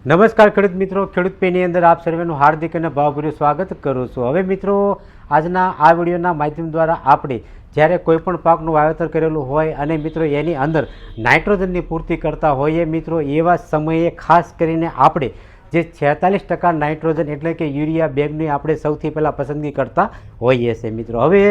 નમસ્કાર ખેડૂત મિત્રો, ખેડૂત પેની અંદર આપ સર્વેનું હાર્દિક અને ભાવભર્યું સ્વાગત કરું છું। હવે મિત્રો, આજના આ વિડીયોના માધ્યમ દ્વારા આપણે જ્યારે કોઈ પણ પાકનું વાવેતર કરેલું હોય અને મિત્રો એની અંદર નાઇટ્રોજનની પૂર્તિ કરતા હોઈએ મિત્રો, એવા સમયે ખાસ કરીને આપણે જે 46% નાઇટ્રોજન એટલે કે યુરિયા બેગની આપણે સૌથી પહેલાં પસંદગી કરતા હોઈએ છીએ મિત્રો। હવે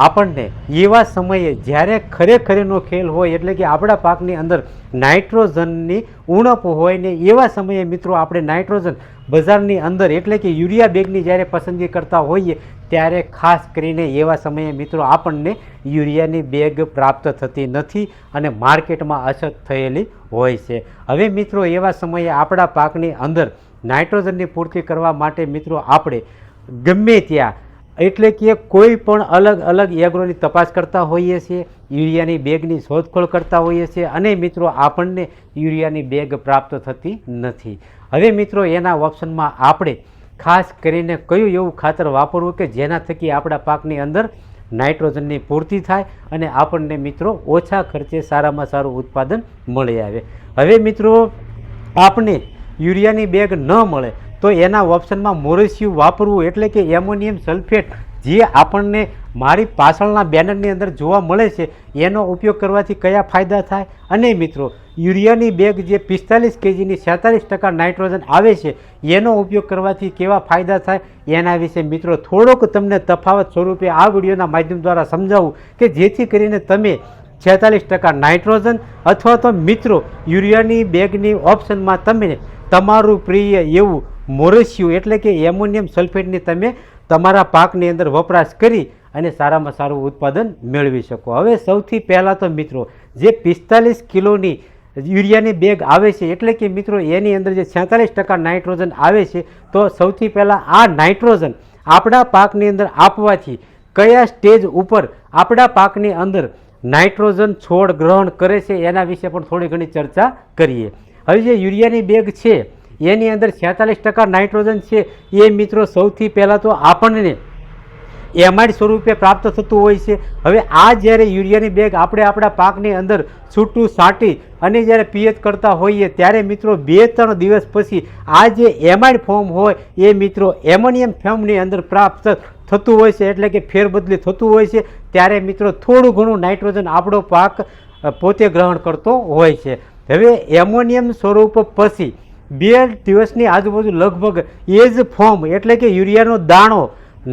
આપણને એવા સમયે જ્યારે ખરેખરનો ખેલ હોય એટલે કે આપણા પાકની અંદર નાઇટ્રોજનની ઉણપ હોય ને એવા સમયે મિત્રો આપણે નાઇટ્રોજન બજારની અંદર એટલે કે યુરિયા બેગની જ્યારે પસંદગી કરતા હોઈએ ત્યારે ખાસ કરીને એવા સમયે મિત્રો આપણને યુરિયાની બેગ પ્રાપ્ત થતી નથી અને માર્કેટમાં અછત થયેલી હોય છે। હવે મિત્રો, એવા સમયે આપણા પાકની અંદર નાઇટ્રોજનની પૂર્તિ કરવા માટે મિત્રો આપણે ગમે ત્યાં એટલે કે કોઈ પણ અલગ અલગ એગ્રોની તપાસ કરતા હોઈએ છીએ, યુરિયાની બેગની શોધખોળ કરતા હોઈએ છીએ અને મિત્રો આપણને યુરિયાની બેગ પ્રાપ્ત થતી નથી। હવે મિત્રો, એના ઓપ્શનમાં આપણે ખાસ કરીને કયું એવું ખાતર વાપરવું કે જેના થકી આપણા પાકની અંદર નાઇટ્રોજનની પૂર્તિ થાય અને આપણને મિત્રો ઓછા ખર્ચે સારામાં સારું ઉત્પાદન મળી આવે। હવે મિત્રો, આપણે યુરિયાની બેગ ન મળે તો એના ઓપ્શનમાં મોરેશિયું વાપરવું એટલે કે એમોનિયમ સલ્ફેટ જે આપણને મારી પાછળના બેનરની અંદર જોવા મળે છે એનો ઉપયોગ કરવાથી કયા ફાયદા થાય અને મિત્રો યુરિયાની બેગ જે 45 kgની 46% નાઇટ્રોજન આવે છે એનો ઉપયોગ કરવાથી કેવા ફાયદા થાય એના વિશે મિત્રો થોડોક તમને તફાવત સ્વરૂપે આ વિડીયોના માધ્યમ દ્વારા સમજાવું કે જેથી કરીને તમે 46% નાઇટ્રોજન અથવા તો મિત્રો યુરિયાની બેગની ઓપ્શનમાં તમે તમારું પ્રિય એવું મોરેશિયું એટલે કે એમોનિયમ સલ્ફેટની તમે તમારા પાકની અંદર વપરાશ કરી અને સારામાં સારું ઉત્પાદન મેળવી શકો। હવે સૌથી પહેલાં તો મિત્રો જે 45 કિલોની યુરિયાની બેગ આવે છે એટલે કે મિત્રો એની અંદર જે 46% નાઇટ્રોજન આવે છે તો સૌથી પહેલાં આ નાઇટ્રોજન આપણા પાકની અંદર આપવાથી કયા સ્ટેજ ઉપર આપણા પાકની અંદર નાઇટ્રોજન છોડ ગ્રહણ કરે છે એના વિશે પણ થોડી ઘણી ચર્ચા કરીએ। હવે જે યુરિયાની બેગ છે એની અંદર 46% નાઇટ્રોજન છે એ મિત્રો સૌથી પહેલાં તો આપણને એમાઇડ સ્વરૂપે પ્રાપ્ત થતું હોય છે। હવે આ જ્યારે યુરિયાની બેગ આપણે આપણા પાકની અંદર છૂટું છાંટી અને જ્યારે પિયત કરતા હોઈએ ત્યારે મિત્રો 2-3 દિવસ પછી આ જે એમાઇડ ફોર્મ હોય એ મિત્રો એમોનિયમ ફોર્મની અંદર પ્રાપ્ત થતું હોય છે એટલે કે ફેરબદલી થતું હોય છે ત્યારે મિત્રો થોડું ઘણું નાઇટ્રોજન આપણો પાક પોતે ગ્રહણ કરતો હોય છે। હવે એમોનિયમ સ્વરૂપ પછી 2 દિવસની આજુબાજુ લગભગ એ જ ફોર્મ એટલે કે યુરિયાનો દાણો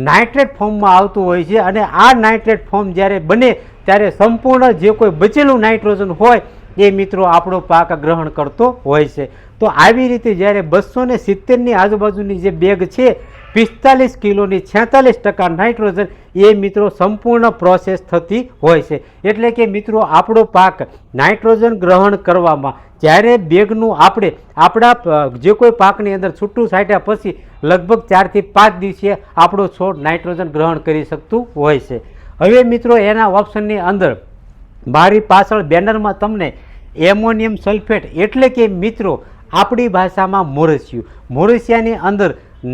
નાઇટ્રેટ ફોર્મમાં આવતું હોય છે અને આ નાઇટ્રેટ ફોર્મ જ્યારે બને ત્યારે સંપૂર્ણ જે કોઈ બચેલું નાઇટ્રોજન હોય એ મિત્રો આપણો પાક ગ્રહણ કરતો હોય છે। તો આવી રીતે જ્યારે 270ની આજુબાજુની જે બેગ છે 45 કિલોની 46% નાઇટ્રોજન એ મિત્રો સંપૂર્ણ પ્રોસેસ થતી હોય છે એટલે કે મિત્રો આપણો પાક નાઇટ્રોજન ગ્રહણ કરવામાં જ્યારે બેગનું આપણે આપણા જે કોઈ પાકની અંદર છૂટું છાંટ્યા પછી લગભગ 4 થી 5 દિવસે આપણો છોડ નાઇટ્રોજન ગ્રહણ કરી શકતું હોય છે। હવે મિત્રો એના ઓપ્શનની અંદર મારી પાછળ બેનરમાં તમને એમોનિયમ સલ્ફેટ એટલે કે મિત્રો આપણી ભાષામાં મોરેશિયાની અંદર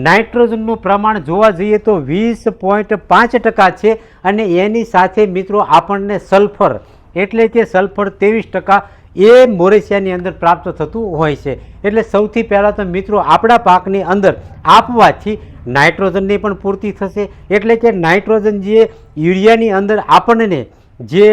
નાઇટ્રોજનનું પ્રમાણ જોવા જઈએ તો 20.5% છે અને એની સાથે મિત્રો આપણને સલ્ફર એટલે કે સલ્ફર 23% એ મોરેશિયાની અંદર પ્રાપ્ત થતું હોય છે। એટલે સૌથી પહેલાં તો મિત્રો આપણા પાકની અંદર આપવાથી નાઇટ્રોજનની પણ પૂર્તિ થશે એટલે કે નાઇટ્રોજન જે યુરિયાની અંદર આપણને જે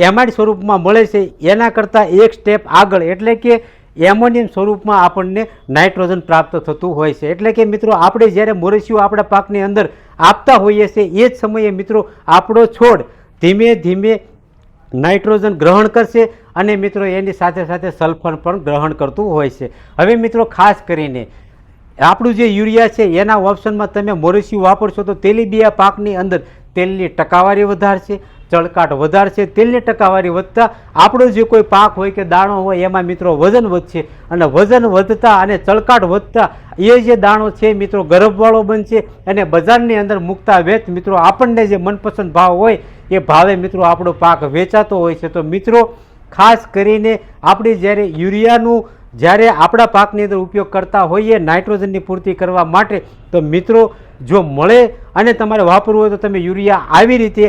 એમાઇડ સ્વરૂપમાં મળે છે એના કરતાં એક સ્ટેપ આગળ એટલે કે એમોનિયમ સ્વરૂપમાં આપણને નાઇટ્રોજન પ્રાપ્ત થતું હોય છે। એટલે કે મિત્રો આપણે જ્યારે મોરેશિયું આપણા પાકની અંદર આપતા હોઈએ છીએ એ જ સમયે મિત્રો આપણો છોડ ધીમે ધીમે નાઇટ્રોજન ગ્રહણ કરશે અને મિત્રો એની સાથે સાથે સલ્ફર પણ ગ્રહણ કરતું હોય છે। હવે મિત્રો ખાસ કરીને આપણું જે યુરિયા છે એના ઓપ્શનમાં તમે મોરેશિયું વાપરશો તો તેલીબિયા પાકની અંદર તેલની ટકાવારી વધારશે, ચળકાટ વધારશે। તેલની ટકાવારી વધતા આપણો જે કોઈ પાક હોય કે દાણો હોય એમાં મિત્રો વજન વધશે અને વજન વધતા અને ચળકાટ વધતા એ જે દાણો છે મિત્રો ગરબવાળો બનશે અને બજારની અંદર મૂકતા વેચ મિત્રો આપણને જે મનપસંદ ભાવ હોય એ ભાવે મિત્રો આપણો પાક વેચાતો હોય છે। તો મિત્રો ખાસ કરીને આપણે જ્યારે યુરિયાનું જ્યારે આપણા પાકની અંદર ઉપયોગ કરતા હોઈએ નાઇટ્રોજનની પૂર્તિ કરવા માટે તો મિત્રો જો મળે અને તમારે વાપરવું હોય તો તમે યુરિયા આવી રીતે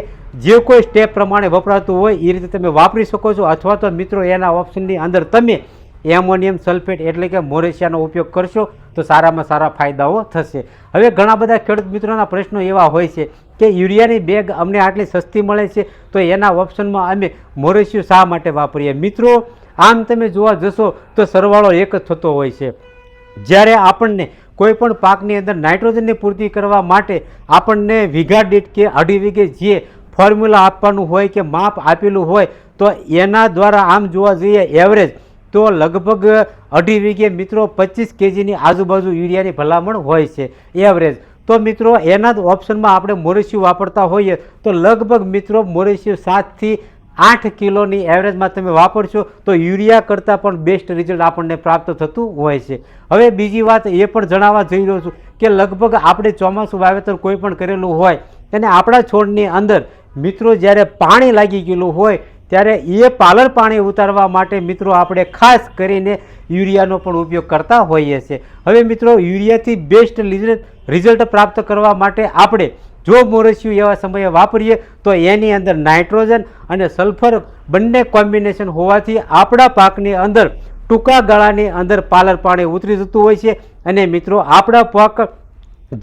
જે કોઈ સ્ટેપ પ્રમાણે વપરાતું હોય એ રીતે તમે વાપરી શકો છો અથવા તો મિત્રો એના ઓપ્શનની અંદર તમે એમોનિયમ સલ્ફેટ એટલે કે મોરેશિયાનો ઉપયોગ કરશો તો સારામાં સારા ફાયદાઓ થશે. હવે ઘણા બધા ખેડૂત મિત્રોના પ્રશ્નો એવા હોય છે કે યુરિયાની બેગ અમને આટલી સસ્તી મળે છે તો એના ઓપ્શનમાં અમે મોરેશિયું શા માટે વાપરીએ? મિત્રો, આમ તમે જોવા જશો તો સરવાળો એક જ થતો હોય છે. જ્યારે આપણને કોઈ પણ પાકની અંદર નાઇટ્રોજનની પૂર્તિ કરવા માટે આપણને વીઘા દીઠ કે અઢી વીઘે જે ફોર્મ્યુલા આપવાનું હોય કે માપ આપેલું હોય તો એના દ્વારા આમ જોવા જઈએ એવરેજ તો લગભગ અઢી વીઘે મિત્રો 25 kgની આજુબાજુ યુરિયાની ભલામણ હોય છે એવરેજ. તો મિત્રો એના જ ઓપ્શનમાં આપણે મોરેશિયું વાપરતા હોઈએ તો લગભગ મિત્રો મોરેશિયું 7 થી 8 કિલોની એવરેજમાં તમે વાપરશો તો યુરિયા કરતાં પણ બેસ્ટ રિઝલ્ટ આપણને પ્રાપ્ત થતું હોય છે. હવે બીજી વાત એ પણ જણાવવા જઈ રહ્યો છું કે લગભગ આપણે ચોમાસું વાવેતર કોઈ પણ કરેલું હોય અને આપણા છોડની અંદર મિત્રો જ્યારે પાણી લાગી ગયેલું હોય ત્યારે એ પાલર પાણી ઉતારવા માટે મિત્રો આપણે ખાસ કરીને યુરિયાનો પણ ઉપયોગ કરતા હોઈએ છીએ. હવે મિત્રો યુરિયાથી બેસ્ટ રિઝલ્ટ પ્રાપ્ત કરવા માટે આપણે જો મોરેશિયું એવા સમયે વાપરીએ તો એની અંદર નાઇટ્રોજન અને સલ્ફર બંને કોમ્બિનેશન હોવાથી આપણા પાકની અંદર ટૂંકા ગાળાની અંદર પાલર પાણી ઉતરી જતું હોય છે અને મિત્રો આપણા પાક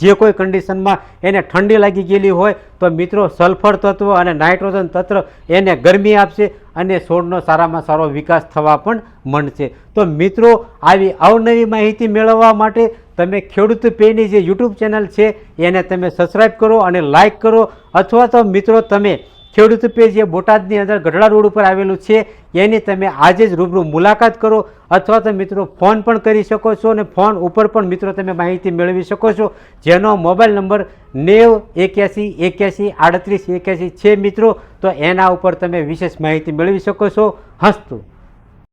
જે કોઈ કન્ડિશનમાં એને ઠંડી લાગી ગયેલી હોય તો મિત્રો સલ્ફર તત્વ અને નાઇટ્રોજન તત્વ એને ગરમી આપશે અને છોડનો સારામાં સારો વિકાસ થવા પણ માંડશે. તો મિત્રો આવી અવનવી માહિતી મેળવવા માટે તમે ખેડૂત પેની જે યુટ્યુબ ચેનલ છે એને તમે સબસ્ક્રાઈબ કરો અને લાઇક કરો, અથવા તો મિત્રો તમે ખેડૂત પે જે બોટાદની અંદર ગઢડા રોડ ઉપર આવેલું છે એની તમે આજે જ રૂબરૂ મુલાકાત કરો, અથવા તો મિત્રો ફોન પણ કરી શકો છો અને ફોન ઉપર પણ મિત્રો તમે માહિતી મેળવી શકો છો, જેનો મોબાઈલ નંબર 90 81 81 38 81 છે મિત્રો. તો એના ઉપર તમે વિશેષ માહિતી મેળવી શકો છો. હસ્તુ.